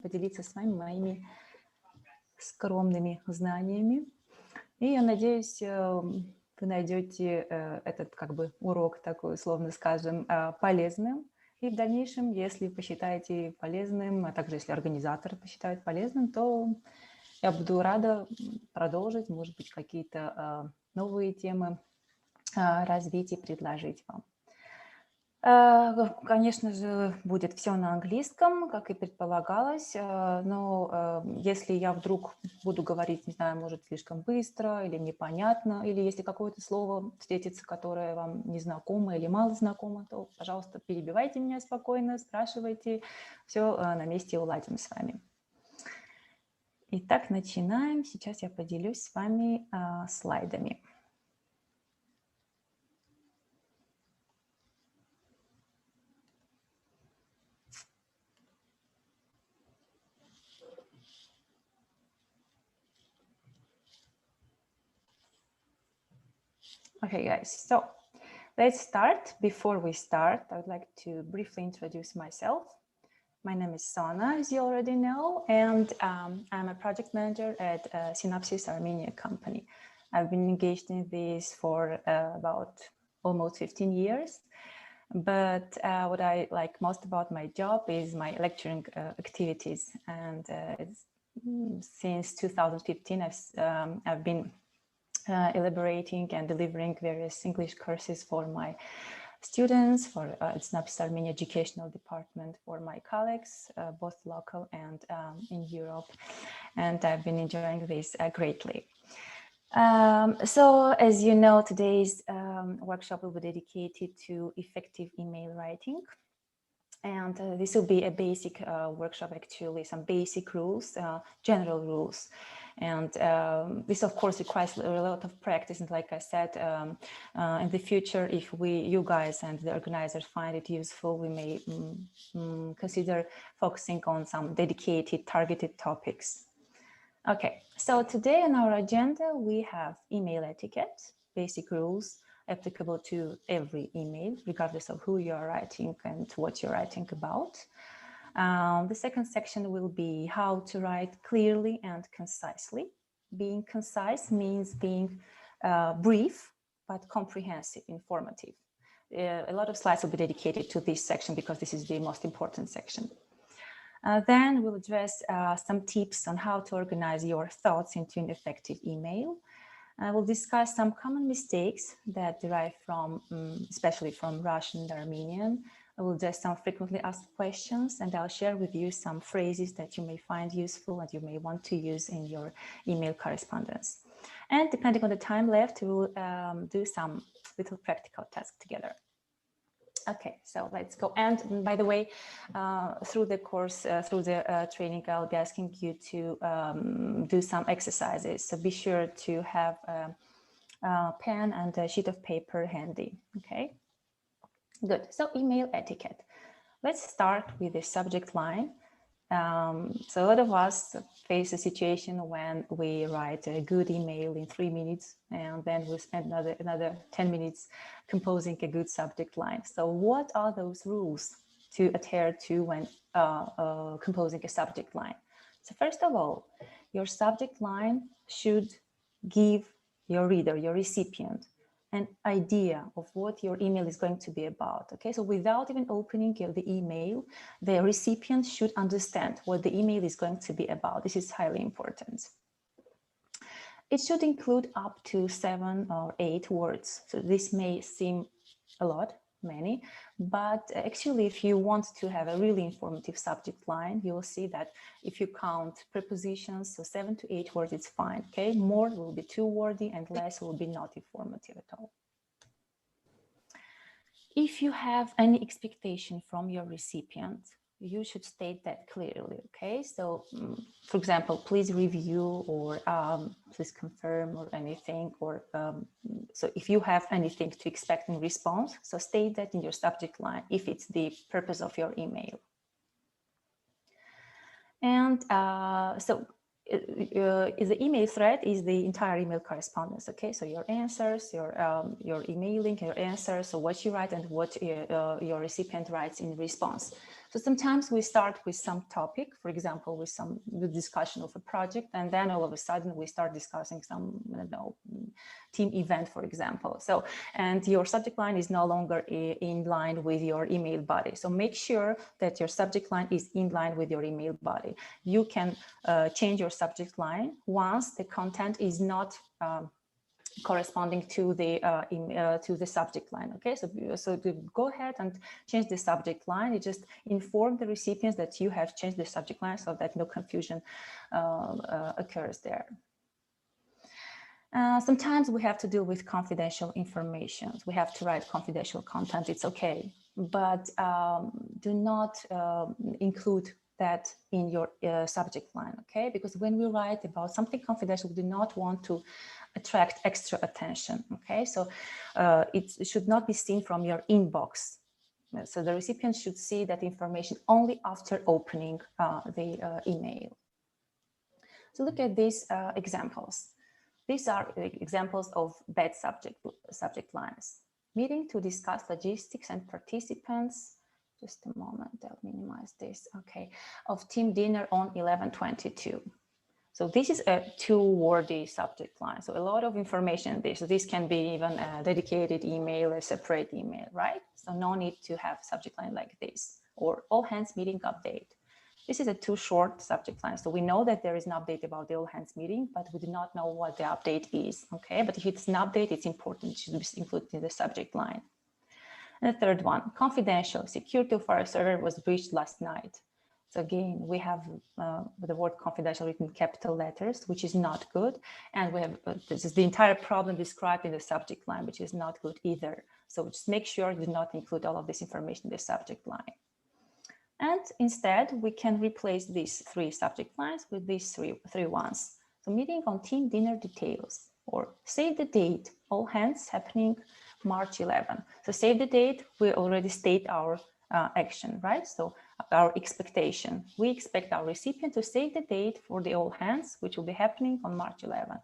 поделиться с вами моими скромными знаниями. И я надеюсь, вы найдете этот урок такой, условно скажем, полезным. И в дальнейшем, если посчитаете полезным, а также если организаторы посчитают полезным, то я буду рада продолжить, может быть, какие-то новые темы развить и предложить вам. Конечно же, будет все на английском, как и предполагалось, но если я вдруг буду говорить, не знаю, может, слишком быстро или непонятно, или если какое-то слово встретится, которое вам незнакомо или мало знакомо, то, пожалуйста, перебивайте меня спокойно, спрашивайте, все на месте уладим с вами. Итак, начинаем. Сейчас я поделюсь с вами слайдами. Okay, guys, so let's start. Before we start, I would like to briefly introduce myself. My name is Sona, as you already know, and I'm a project manager at Synopsys Armenia company. I've been engaged in this for about almost 15 years. But what I like most about my job is my lecturing activities. And since 2015, I've been elaborating and delivering various English courses for my students, for Synopsys Armenia Educational Department, for my colleagues, both local and in Europe. And I've been enjoying this greatly. So as you know, today's workshop will be dedicated to effective email writing. And this will be a basic workshop, actually, some basic rules, general rules. And this, of course, requires a lot of practice. And like I said, in the future, if you guys and the organizers find it useful, we may consider focusing on some dedicated, targeted topics. Okay, so today on our agenda, we have email etiquette, basic rules applicable to every email, regardless of who you're writing and what you're writing about. The second section will be how to write clearly and concisely. Being concise means being brief, but comprehensive, informative. A lot of slides will be dedicated to this section because this is the most important section. Then we'll address some tips on how to organize your thoughts into an effective email. We'll discuss some common mistakes that derive from, especially from Russian and Armenian. I will address some frequently asked questions, and I'll share with you some phrases that you may find useful and you may want to use in your email correspondence. And depending on the time left, we will do some little practical tasks together. Okay, so let's go. And by the way, through the course, through the training, I'll be asking you to do some exercises. So be sure to have a pen and a sheet of paper handy. Okay, good. So email etiquette. Let's start with the subject line. So a lot of us face a situation when we write a good email in 3 minutes and then we spend another 10 minutes composing a good subject line. So what are those rules to adhere to when composing a subject line? So first of all, your subject line should give your reader, your recipient, an idea of what your email is going to be about. Okay, so without even opening the email, the recipient should understand what the email is going to be about. This is highly important. It should include up to 7 or 8 words. So this may seem a lot, many, but actually if you want to have a really informative subject line, you'll see that if you count prepositions, so 7 to 8 words, it's fine. Okay, more will be too wordy and less will be not informative at all. If you have any expectation from your recipient, you should state that clearly. Okay, so for example, please review or please confirm or anything, or so if you have anything to expect in response, so state that in your subject line if it's the purpose of your email. And so the email thread is the entire email correspondence. Okay, so your answers, your emailing, your answers, so what you write and what your recipient writes in response. So sometimes we start with some topic, for example, with some discussion of a project, and then all of a sudden we start discussing some, I don't know, team event, for example. So, and your subject line is no longer in line with your email body. So make sure that your subject line is in line with your email body. You can change your subject line once the content is not corresponding to the subject line. Okay, so to go ahead and change the subject line. You just inform the recipients that you have changed the subject line so that no confusion occurs there. Sometimes we have to deal with confidential information. We have to write confidential content. It's okay, but do not include that in your subject line, okay? Because when we write about something confidential, we do not want to attract extra attention, okay? So it should not be seen from your inbox. So the recipient should see that information only after opening the email. So look at these examples. These are examples of bad subject lines. Meeting to discuss logistics and participants. Just a moment, I'll minimize this. Okay, of team dinner on 11/22. So this is a two-wordy subject line. So a lot of information in this. So this can be even a dedicated email, a separate email, right? So no need to have subject line like this. Or all hands meeting update. This is a too short subject line. So we know that there is an update about the all hands meeting, but we do not know what the update is, okay? But if it's an update, it's important. It should be included in the subject line. And the third one, confidential, security of our server was breached last night. So again, we have the word confidential written in capital letters, which is not good. And we have this is the entire problem described in the subject line, which is not good either. So just make sure you do not include all of this information in the subject line. And instead, we can replace these three subject lines with these three ones. So meeting on team dinner details, or save the date, all hands happening March 11. So save the date, we already state our action, right? So our expectation. We expect our recipient to save the date for the all hands, which will be happening on March 11.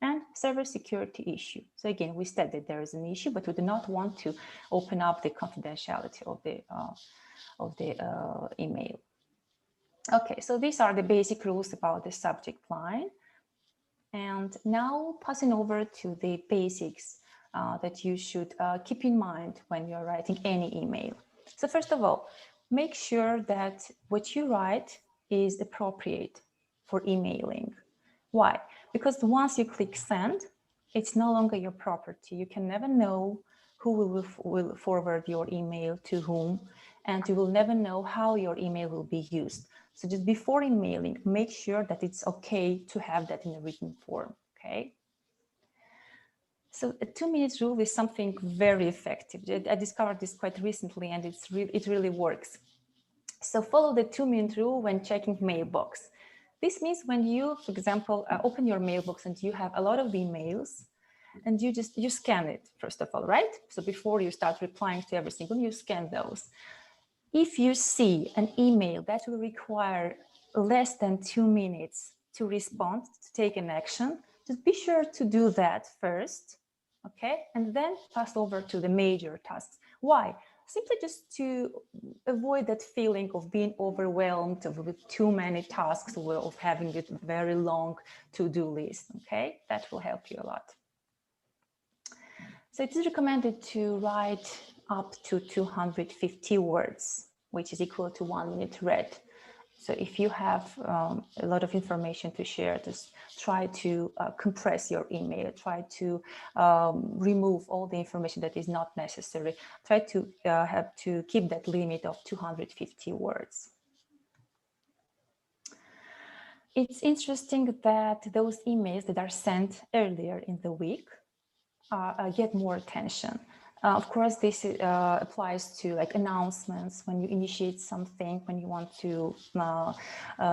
And server security issue. So again, we said that there is an issue, but we do not want to open up the confidentiality of the email. Okay, so these are the basic rules about the subject line. And now passing over to the basics that you should keep in mind when you're writing any email. So first of all, make sure that what you write is appropriate for emailing. Why? Because once you click send, it's no longer your property. You can never know who will forward your email to whom, and you will never know how your email will be used. So just before emailing, make sure that it's okay to have that in a written form, okay? So a 2-minute rule is something very effective. I discovered this quite recently, and it really works. So follow the 2-minute rule when checking Mailbox. This means when you, for example, open your Mailbox and you have a lot of emails, and you scan it, first of all, right? So before you start replying to every single, you scan those. If you see an email that will require less than 2 minutes to respond, to take an action, just be sure to do that first, okay? And then pass over to the major tasks. Why? Simply just to avoid that feeling of being overwhelmed with too many tasks, of having a very long to-do list, okay? That will help you a lot. So it is recommended to write up to 250 words, which is equal to 1 minute read. So if you have a lot of information to share, just try to compress your email, try to remove all the information that is not necessary. Try to have to keep that limit of 250 words. It's interesting that those emails that are sent earlier in the week get more attention. Of course, this applies to like announcements, when you initiate something, when you want to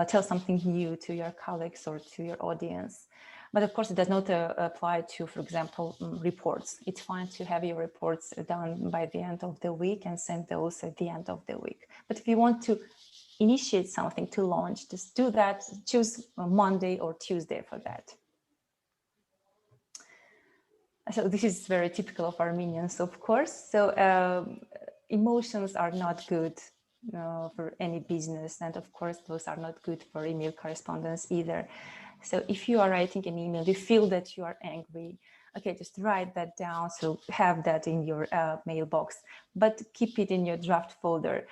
tell something new to your colleagues or to your audience. But of course, it does not apply to, for example, reports. It's fine to have your reports done by the end of the week and send those at the end of the week. But if you want to initiate something to launch, just do that, choose Monday or Tuesday for that. So this is very typical of Armenians, of course. So emotions are not good for any business. And of course, those are not good for email correspondence either. So if you are writing an email, you feel that you are angry, okay, just write that down. So have that in your mailbox, but keep it in your draft folder.